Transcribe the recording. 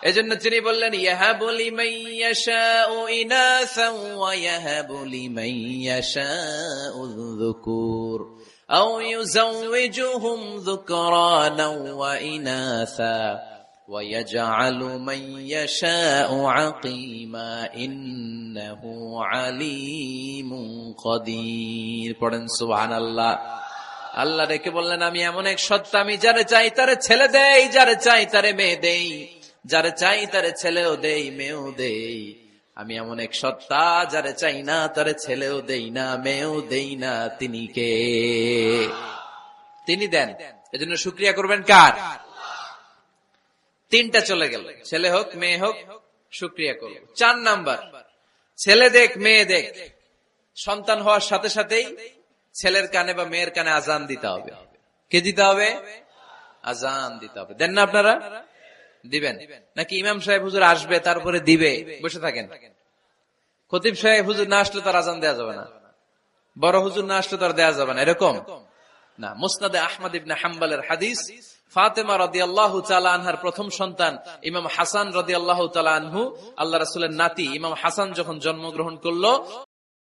এজন্য তিনি বললেন ইয়াহাবু লিমান ইয়াশাউ ইনাসান ওয়া ইয়াহাবু লিমান ইয়াশাউ যুকুর আও ইউযাওয়িজুহুম যুকরানান ওয়া ইনাসা ওয়া ইয়াজআলু মান ইয়াশাউ আকিমা ইন্নাহু আলীমুন কাদির। পড়েন সুবহানাল্লাহ। আল্লাহ ডেকে বললেন আমি এমন এক সত্তা, আমি যারে চাই তারে ছেলে দেই, যারে চাই তারে মেয়ে দেই, যারে চাই তারে ছেলেও দেই মেয়েও দেই। আমি এমন এক সত্তা, যারে চাই না তারে ছেলেও দেই না মেয়েও দেই না। তিনি কে? তিনি দেন। এজন্য শুকরিয়া করবেন কার? তিনটা চলে গেল, ছেলে হোক মেয়ে হোক, শুকরিয়া করব। 4 নাম্বার, ছেলে দেখ মেয়ে দেখ, সন্তান হওয়ার সাথে সাথেই ছেলের কানে বা মেয়ের কানে আজান দিতে হবে। কে দিতে হবে? আজান দিতে হবে। দেন না আপনারা? দিবেন নাকি ইমাম সাহেব হুজুর আসবে তারপরে দিবে বসে থাকেন? খতিব সাহেব হুজুর না আসলে তার আজান দেওয়া যাবে না, বড় হুজুর না আসলে তার দেওয়া যাবে না, এরকম না। মুসনাদে আহমদ ইবনে হাম্বলের হাদিস, ফাতেমা রাদিয়াল্লাহু তাআলা আনহার প্রথম সন্তান ইমাম হাসান রাদিয়াল্লাহু তাআলা আনহু, আল্লাহ রাসূলের নাতি ইমাম হাসান যখন জন্মগ্রহণ করলো,